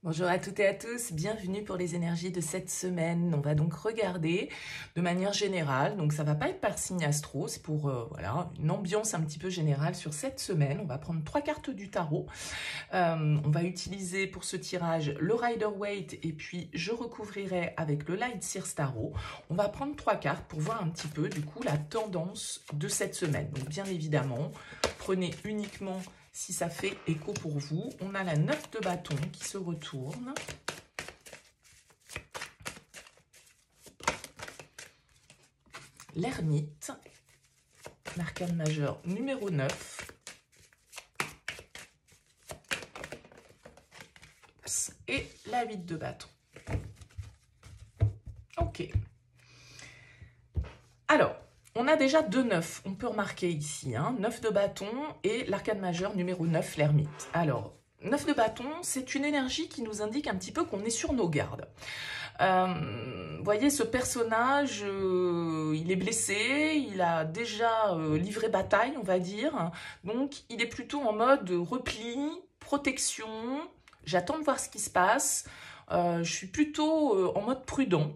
Bonjour à toutes et à tous, bienvenue pour les énergies de cette semaine. On va donc regarder de manière générale, donc ça va pas être par signe astro, c'est pour voilà, une ambiance un petit peu générale sur cette semaine. On va prendre 3 cartes du tarot. On va utiliser pour ce tirage le Rider-Waite et puis je recouvrirai avec le Light Seers Tarot. On va prendre 3 cartes pour voir un petit peu du coup la tendance de cette semaine. Donc bien évidemment, prenez uniquement si ça fait écho pour vous. On a la 9 de bâton qui se retourne. L'ermite, l'arcane majeur numéro 9. Et la 8 de bâton. Ok. Alors, on a déjà 2 9, on peut remarquer ici, 9 de bâton et l'arcane majeur numéro 9, l'ermite. Alors, 9 de bâton, c'est une énergie qui nous indique un petit peu qu'on est sur nos gardes. Voyez, ce personnage, il est blessé, il a déjà livré bataille, on va dire. Donc, il est plutôt en mode repli, protection. J'attends de voir ce qui se passe. Je suis plutôt en mode prudent.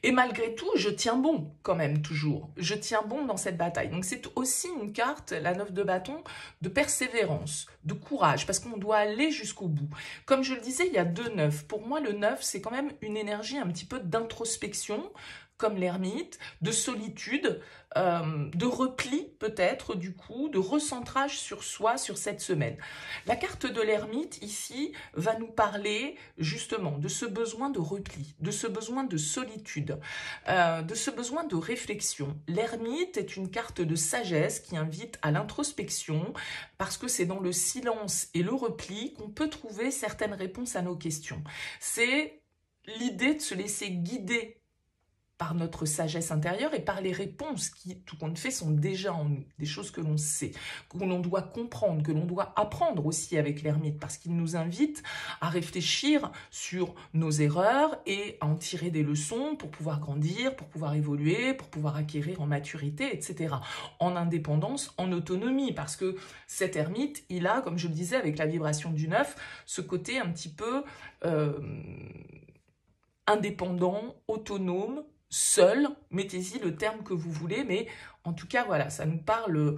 Et malgré tout, je tiens bon quand même toujours. Je tiens bon dans cette bataille. Donc c'est aussi une carte, la 9 de bâton, de persévérance, de courage, parce qu'on doit aller jusqu'au bout. Comme je le disais, il y a 2 9. Pour moi, le 9, c'est quand même une énergie un petit peu d'introspection, comme l'ermite, de solitude, de repli peut-être du coup, de recentrage sur soi sur cette semaine. La carte de l'ermite ici va nous parler justement de ce besoin de repli, de ce besoin de solitude, de ce besoin de réflexion. L'ermite est une carte de sagesse qui invite à l'introspection parce que c'est dans le silence et le repli qu'on peut trouver certaines réponses à nos questions. C'est l'idée de se laisser guider par notre sagesse intérieure et par les réponses qui, tout compte fait, sont déjà en nous, des choses que l'on sait, que l'on doit comprendre, que l'on doit apprendre aussi avec l'ermite, parce qu'il nous invite à réfléchir sur nos erreurs et à en tirer des leçons pour pouvoir grandir, pour pouvoir évoluer, pour pouvoir acquérir en maturité, etc., en indépendance, en autonomie, parce que cet ermite, il a, comme je le disais, avec la vibration du 9, ce côté un petit peu indépendant, autonome, seul, mettez-y le terme que vous voulez, mais en tout cas, voilà, ça nous parle,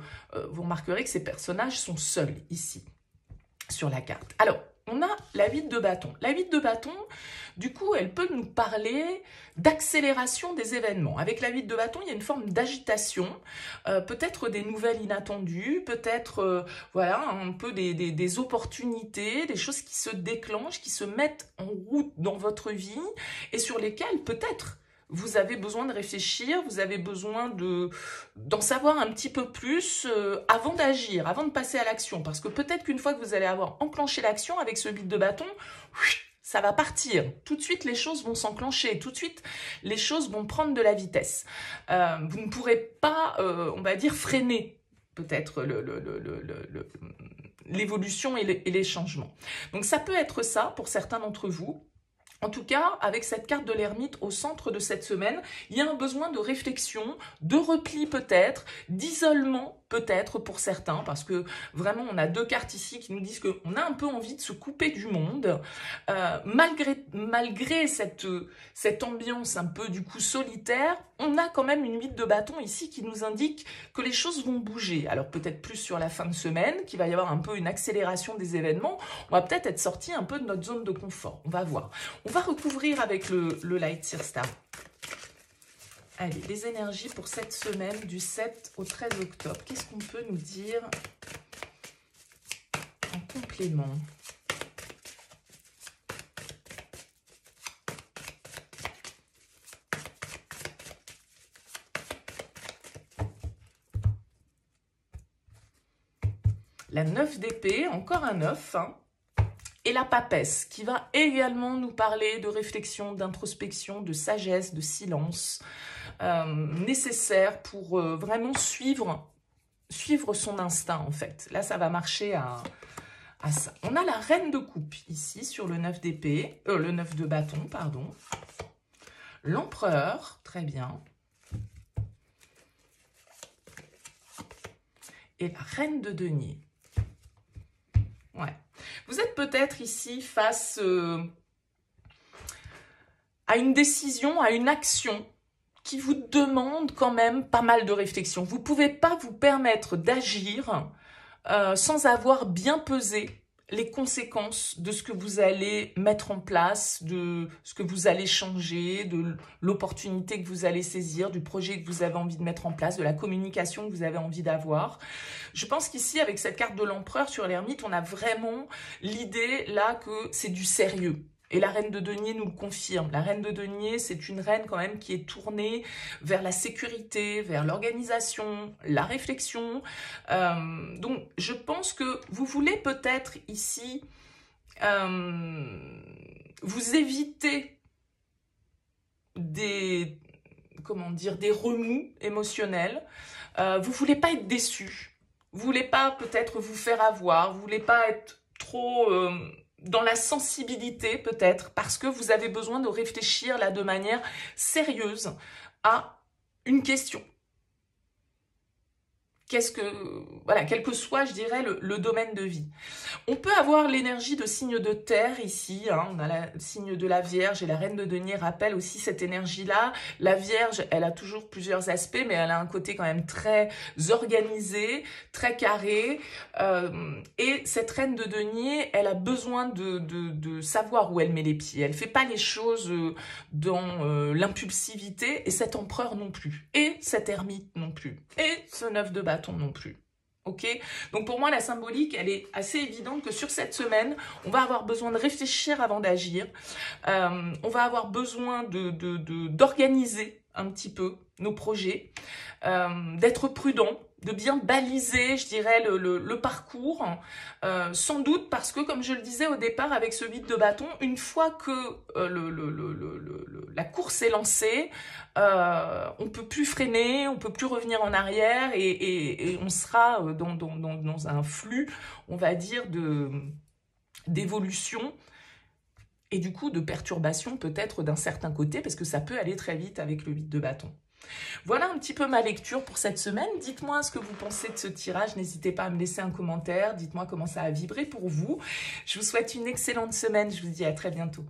vous remarquerez que ces personnages sont seuls ici, sur la carte. Alors, on a la 8 de bâton. La 8 de bâton, du coup, elle peut nous parler d'accélération des événements. Avec la 8 de bâton, il y a une forme d'agitation, peut-être des nouvelles inattendues, peut-être voilà, un peu des opportunités, des choses qui se déclenchent, qui se mettent en route dans votre vie et sur lesquelles peut-être vous avez besoin de réfléchir, vous avez besoin d'en savoir un petit peu plus avant d'agir, avant de passer à l'action. Parce que peut-être qu'une fois que vous allez avoir enclenché l'action avec ce 8 de bâton, ça va partir. Tout de suite, les choses vont s'enclencher. Tout de suite, les choses vont prendre de la vitesse. Vous ne pourrez pas, on va dire, freiner peut-être l'évolution et les changements. Donc ça peut être ça pour certains d'entre vous. En tout cas, avec cette carte de l'ermite au centre de cette semaine, il y a un besoin de réflexion, de repli peut-être, d'isolement peut-être pour certains, parce que vraiment on a 2 cartes ici qui nous disent qu'on a un peu envie de se couper du monde, malgré cette ambiance un peu du coup solitaire, on a quand même une 8 de bâton ici qui nous indique que les choses vont bouger. Alors peut-être plus sur la fin de semaine, qu'il va y avoir un peu une accélération des événements, on va peut-être être sorti un peu de notre zone de confort, on va voir. On va recouvrir avec le Light Seers Tarot. Allez, les énergies pour cette semaine du 7 au 13 octobre. Qu'est-ce qu'on peut nous dire en complément? La 9 d'épée, encore un 9, et la papesse, qui va également nous parler de réflexion, d'introspection, de sagesse, de silence, nécessaire pour vraiment suivre son instinct, en fait. Là, ça va marcher à ça. On a la reine de coupe, ici, sur le 9 d'épée, le 9 de bâton, pardon. L'empereur, très bien. Et la reine de denier. Ouais. Vous êtes peut-être ici face à une décision, à une action qui vous demande quand même pas mal de réflexion. Vous ne pouvez pas vous permettre d'agir sans avoir bien pesé les conséquences de ce que vous allez mettre en place, de ce que vous allez changer, de l'opportunité que vous allez saisir, du projet que vous avez envie de mettre en place, de la communication que vous avez envie d'avoir. Je pense qu'ici, avec cette carte de l'empereur sur l'ermite, on a vraiment l'idée là que c'est du sérieux. Et la reine de denier nous le confirme. La reine de denier, c'est une reine quand même qui est tournée vers la sécurité, vers l'organisation, la réflexion. Donc, je pense que vous voulez peut-être ici vous éviter des remous émotionnels. Vous voulez pas être déçu. Vous voulez pas peut-être vous faire avoir. Vous voulez pas être trop dans la sensibilité peut-être, parce que vous avez besoin de réfléchir là de manière sérieuse à une question. Voilà, quel que soit, je dirais, le domaine de vie. On peut avoir l'énergie de signe de terre ici, hein, on a le signe de la Vierge et la reine de denier rappelle aussi cette énergie-là. La Vierge, elle a toujours plusieurs aspects, mais elle a un côté quand même très organisé, très carré. Et cette reine de denier, elle a besoin de savoir où elle met les pieds. Elle ne fait pas les choses dans l'impulsivité, et cet empereur non plus, et cet ermite non plus, et ce 9 de bâton non plus. Ok, donc pour moi la symbolique elle est assez évidente que sur cette semaine on va avoir besoin de réfléchir avant d'agir, on va avoir besoin d'organiser un petit peu nos projets, d'être prudent, de bien baliser, je dirais, le parcours, sans doute parce que, comme je le disais au départ avec ce 8 de bâton, une fois que la course est lancée, on ne peut plus freiner, on ne peut plus revenir en arrière et on sera dans un flux, on va dire, d'évolution et du coup de perturbation peut-être d'un certain côté parce que ça peut aller très vite avec le 8 de bâton. Voilà un petit peu ma lecture pour cette semaine. Dites-moi ce que vous pensez de ce tirage. N'hésitez pas à me laisser un commentaire. Dites-moi comment ça a vibré pour vous. Je vous souhaite une excellente semaine. Je vous dis à très bientôt.